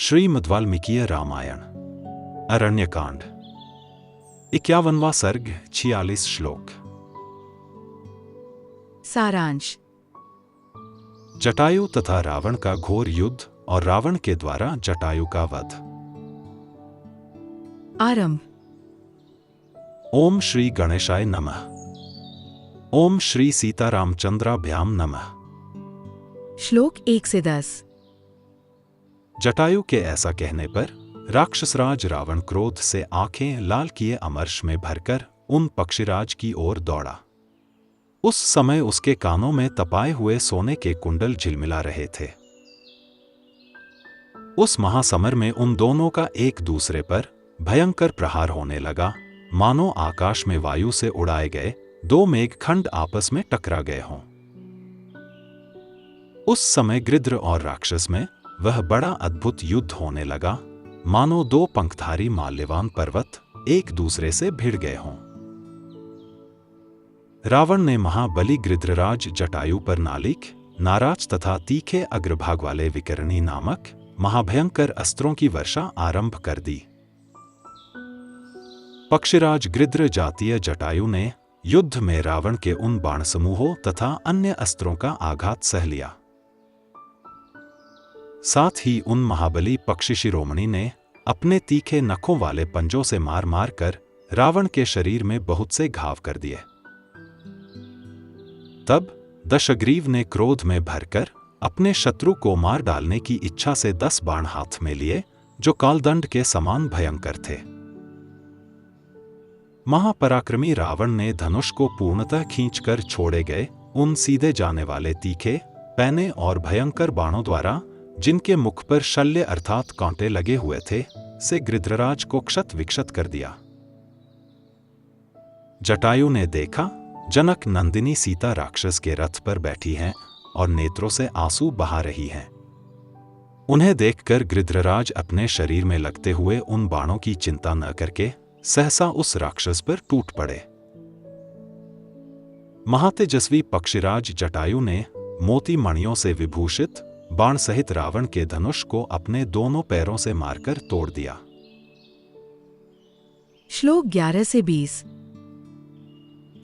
श्रीमद् वाल्मीकीय रामायण अरण्यकांड 51वां सर्ग 46 श्लोक। सारांश। जटायु तथा रावण का घोर युद्ध और रावण के द्वारा जटायु का वध। आरंभ। ओम श्री गणेशाय नमः। ओम श्री सीतारामचंद्राभ्याम नमः। श्लोक 1 से 10। जटायु के ऐसा कहने पर राक्षसराज रावण क्रोध से आंखें लाल किए अमर्ष में भरकर उन पक्षीराज की ओर दौड़ा। उस समय उसके कानों में तपाए हुए सोने के कुंडल झिलमिला रहे थे। उस महासमर में उन दोनों का एक दूसरे पर भयंकर प्रहार होने लगा, मानो आकाश में वायु से उड़ाए गए दो मेघखंड आपस में टकरा गए हों। उस समय गृध्र और राक्षस में वह बड़ा अद्भुत युद्ध होने लगा, मानो दो पंखधारी माल्यवान पर्वत एक दूसरे से भिड़ गए हों। रावण ने महाबली गृध्रराज जटायु पर नालिक, नाराज तथा तीखे अग्रभाग वाले विकर्णी नामक महाभयंकर अस्त्रों की वर्षा आरंभ कर दी। पक्षीराज गृध्र जातीय जटायु ने युद्ध में रावण के उन बाण समूहों तथा अन्य अस्त्रों का आघात सह लिया। साथ ही उन महाबली पक्षी शिरोमणि ने अपने तीखे नखों वाले पंजों से मार मार कर रावण के शरीर में बहुत से घाव कर दिए। तब दशग्रीव ने क्रोध में भरकर अपने शत्रु को मार डालने की इच्छा से 10 बाण हाथ में लिए, जो कालदंड के समान भयंकर थे। महापराक्रमी रावण ने धनुष को पूर्णतः खींचकर छोड़े गए उन सीधे जाने वाले तीखे, पैने और भयंकर बाणों द्वारा, जिनके मुख पर शल्य अर्थात कांटे लगे हुए थे, से गृध्रराज को क्षत विक्षत कर दिया। जटायु ने देखा, जनक नंदिनी सीता राक्षस के रथ पर बैठी हैं और नेत्रों से आंसू बहा रही हैं। उन्हें देखकर गृध्रराज अपने शरीर में लगते हुए उन बाणों की चिंता न करके सहसा उस राक्षस पर टूट पड़े। महातेजस्वी पक्षीराज जटायु ने मोती मणियों से विभूषित बाण सहित रावण के धनुष को अपने दोनों पैरों से मारकर तोड़ दिया। श्लोक 11 से 20।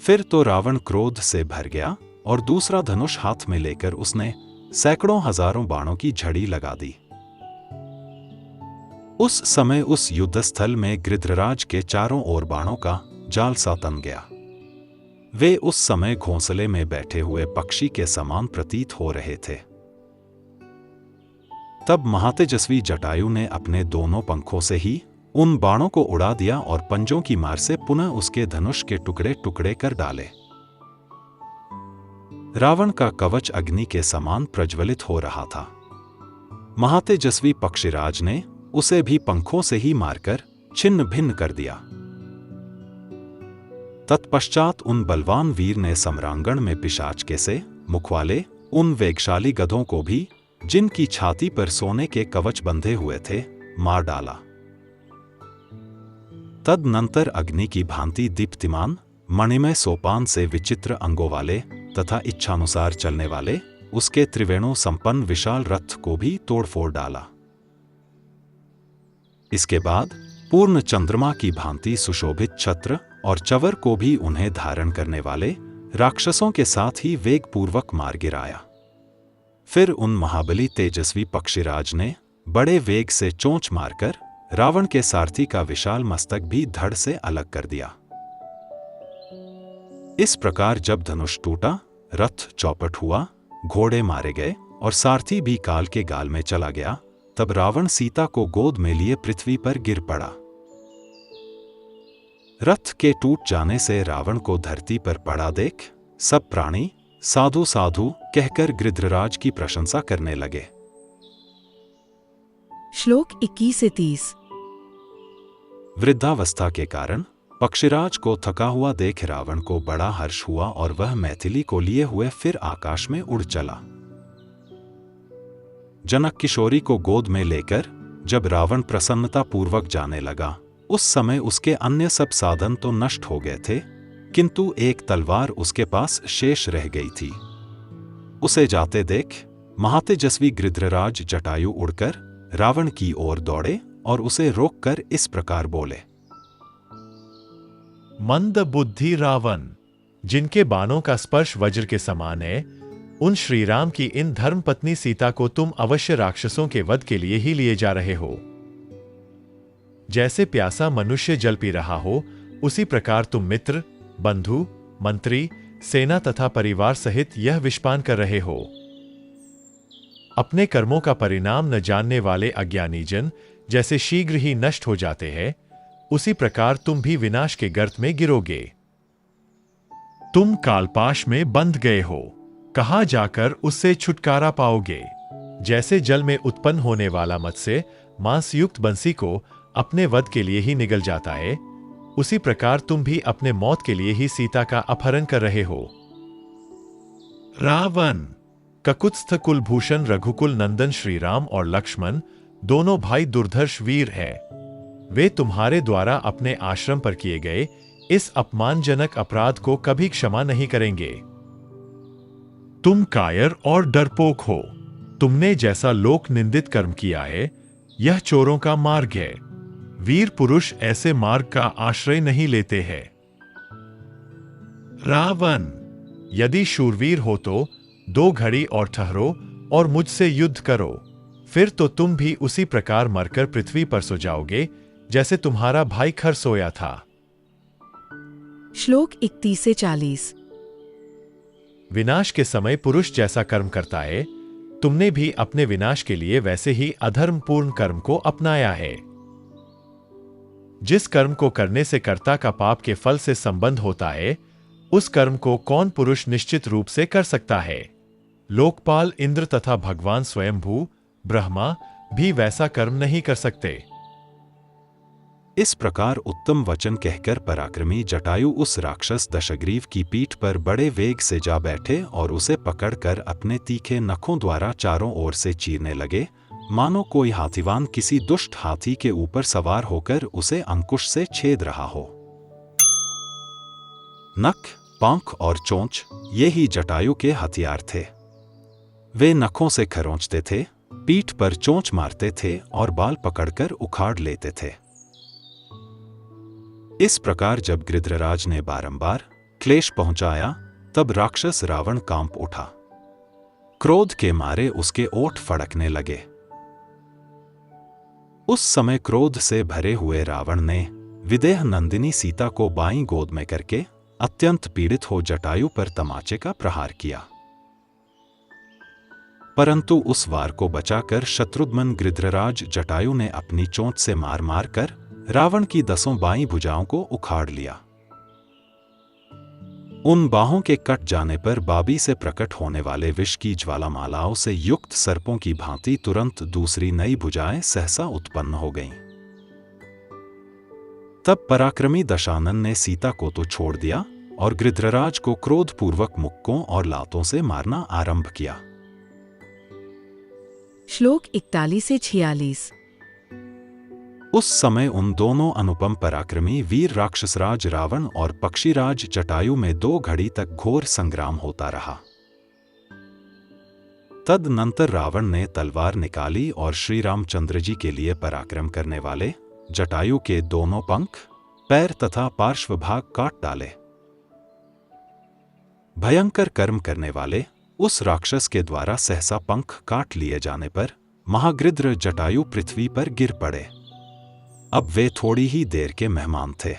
फिर तो रावण क्रोध से भर गया और दूसरा धनुष हाथ में लेकर उसने सैकड़ों हजारों बाणों की झड़ी लगा दी। उस समय उस युद्धस्थल में गृध्रराज के चारों ओर बाणों का जाल सा तन गया। वे उस समय घोंसले में बैठे हुए पक्षी के समान प्रतीत हो रहे थे। तब महातेजस्वी जटायु ने अपने दोनों पंखों से ही उन बाणों को उड़ा दिया और पंजों की मार से पुनः उसके धनुष के टुकड़े टुकड़े कर डाले। रावण का कवच अग्नि के समान प्रज्वलित हो रहा था। महातेजस्वी पक्षीराज ने उसे भी पंखों से ही मारकर छिन्न भिन्न कर दिया। तत्पश्चात उन बलवान वीर ने सम्रांगण में पिशाच के से मुख वाले उन वेगशाली गधों को भी, जिनकी छाती पर सोने के कवच बंधे हुए थे, मार डाला। तदनंतर अग्नि की भांति दीप्तिमान मणिमय सोपान से विचित्र अंगों वाले तथा इच्छानुसार चलने वाले उसके त्रिवेणु संपन्न विशाल रथ को भी तोड़फोड़ डाला। इसके बाद पूर्ण चंद्रमा की भांति सुशोभित छत्र और चवर को भी उन्हें धारण करने वाले राक्षसों के साथ ही वेगपूर्वक मार गिराया। फिर उन महाबली तेजस्वी पक्षीराज ने बड़े वेग से चोंच मारकर रावण के सारथी का विशाल मस्तक भी धड़ से अलग कर दिया। इस प्रकार जब धनुष टूटा, रथ चौपट हुआ, घोड़े मारे गए और सारथी भी काल के गाल में चला गया, तब रावण सीता को गोद में लिए पृथ्वी पर गिर पड़ा। रथ के टूट जाने से रावण को धरती पर पड़ा देख सब प्राणी साधु साधु कहकर गृध्रराज की प्रशंसा करने लगे। श्लोक 21 से 30। वृद्धावस्था के कारण पक्षीराज को थका हुआ देख रावण को बड़ा हर्ष हुआ और वह मैथिली को लिए हुए फिर आकाश में उड़ चला। जनक किशोरी को गोद में लेकर जब रावण प्रसन्नता पूर्वक जाने लगा, उस समय उसके अन्य सब साधन तो नष्ट हो गए थे, किंतु एक तलवार उसके पास शेष रह गई थी। उसे जाते देख महातेजस्वी गृध्रराज जटायु उड़कर रावण की ओर दौड़े और उसे रोककर इस प्रकार बोले। मंद बुद्धि रावण, जिनके बाणों का स्पर्श वज्र के समान है, उन श्रीराम की इन धर्मपत्नी सीता को तुम अवश्य राक्षसों के वध के लिए ही लिए जा रहे हो। जैसे प्यासा मनुष्य जल पी रहा हो, उसी प्रकार तुम मित्र, बंधु, मंत्री, सेना तथा परिवार सहित यह विषपान कर रहे हो। अपने कर्मों का परिणाम न जानने वाले अज्ञानी जन जैसे शीघ्र ही नष्ट हो जाते हैं, उसी प्रकार तुम भी विनाश के गर्त में गिरोगे। तुम कालपाश में बंध गए हो, कहाँ जाकर उससे छुटकारा पाओगे? जैसे जल में उत्पन्न होने वाला मत्स्य मांसयुक्त बंसी को अपने वध के लिए ही निगल जाता है, उसी प्रकार तुम भी अपने मौत के लिए ही सीता का अपहरण कर रहे हो। रावण, ककुत्स्थ कुलभूषण रघुकुल नंदन श्रीराम और लक्ष्मण दोनों भाई दुर्धर्ष वीर हैं। वे तुम्हारे द्वारा अपने आश्रम पर किए गए इस अपमानजनक अपराध को कभी क्षमा नहीं करेंगे। तुम कायर और डरपोक हो। तुमने जैसा लोक निंदित कर्म किया है, यह चोरों का मार्ग है। वीर पुरुष ऐसे मार्ग का आश्रय नहीं लेते हैं। रावण, यदि शूरवीर हो तो 2 घड़ी और ठहरो और मुझसे युद्ध करो, फिर तो तुम भी उसी प्रकार मरकर पृथ्वी पर सो जाओगे जैसे तुम्हारा भाई खर सोया था। श्लोक 31 से 40। विनाश के समय पुरुष जैसा कर्म करता है, तुमने भी अपने विनाश के लिए वैसे ही अधर्मपूर्ण कर्म को अपनाया है। जिस कर्म को करने से कर्ता का पाप के फल से संबंध होता है, उस कर्म को कौन पुरुष निश्चित रूप से कर सकता है? लोकपाल इंद्र तथा भगवान स्वयंभू ब्रह्मा भी वैसा कर्म नहीं कर सकते। इस प्रकार उत्तम वचन कहकर पराक्रमी जटायु उस राक्षस दशग्रीव की पीठ पर बड़े वेग से जा बैठे और उसे पकड़कर अपने तीखे नखों द्वारा चारों ओर से चीरने लगे, मानो कोई हाथीवान किसी दुष्ट हाथी के ऊपर सवार होकर उसे अंकुश से छेद रहा हो। नख, पंख और चोंच ये ही जटायु के हथियार थे। वे नखों से खरोंचते थे, पीठ पर चोंच मारते थे और बाल पकड़कर उखाड़ लेते थे। इस प्रकार जब गृध्रराज ने बारंबार क्लेश पहुंचाया, तब राक्षस रावण कांप उठा। क्रोध के मारे उसके ओठ फड़कने लगे। उस समय क्रोध से भरे हुए रावण ने विदेह नंदिनी सीता को बाईं गोद में करके अत्यंत पीड़ित हो जटायु पर तमाचे का प्रहार किया। परंतु उस वार को बचाकर शत्रुघ्न गृध्रराज जटायु ने अपनी चोंच से मार मार कर रावण की 10 बाईं भुजाओं को उखाड़ लिया। उन बाहों के कट जाने पर बाबी से प्रकट होने वाले विष की ज्वालामालाओं से युक्त सर्पों की भांति तुरंत दूसरी नई भुजाएं सहसा उत्पन्न हो गईं। तब पराक्रमी दशानन ने सीता को तो छोड़ दिया और गृध्रराज को क्रोधपूर्वक मुक्कों और लातों से मारना आरंभ किया। श्लोक 41 से 46। उस समय उन दोनों अनुपम पराक्रमी वीर राक्षसराज रावण और पक्षीराज जटायु में 2 घड़ी तक घोर संग्राम होता रहा। तदनंतर रावण ने तलवार निकाली और श्री रामचंद्र जी के लिए पराक्रम करने वाले जटायु के दोनों पंख, पैर तथा पार्श्व भाग काट डाले। भयंकर कर्म करने वाले उस राक्षस के द्वारा सहसा पंख काट लिए जाने पर महागृध्र जटायु पृथ्वी पर गिर पड़े। अब वे थोड़ी ही देर के मेहमान थे।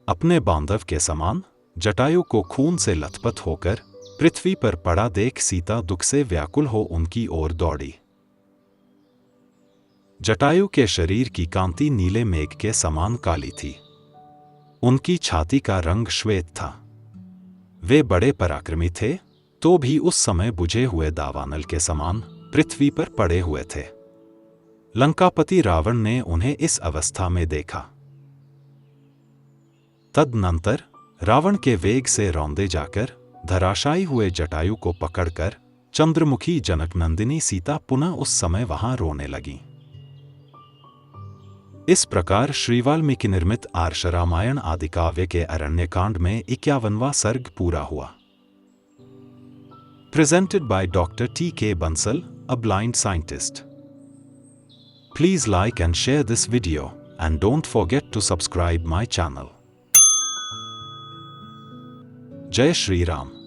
अपने बांधव के समान जटायु को खून से लथपथ होकर पृथ्वी पर पड़ा देख सीता दुख से व्याकुल हो उनकी ओर दौड़ी। जटायु के शरीर की कांति नीले मेघ के समान काली थी। उनकी छाती का रंग श्वेत था। वे बड़े पराक्रमी थे, तो भी उस समय बुझे हुए दावानल के समान पृथ्वी पर पड़े हुए थे। लंकापति रावण ने उन्हें इस अवस्था में देखा। तदनंतर रावण के वेग से रौंदे जाकर धराशायी हुए जटायु को पकड़कर चंद्रमुखी जनकनंदिनी सीता पुनः उस समय वहां रोने लगी। इस प्रकार श्री वाल्मीकि निर्मित आर्ष रामायण आदि काव्य के अरण्यकांड में 51वां सर्ग पूरा हुआ। Presented by doctor T.K. Bansal, a blind scientist. Please like and share this video, and don't forget to subscribe my channel. Jai Shri Ram.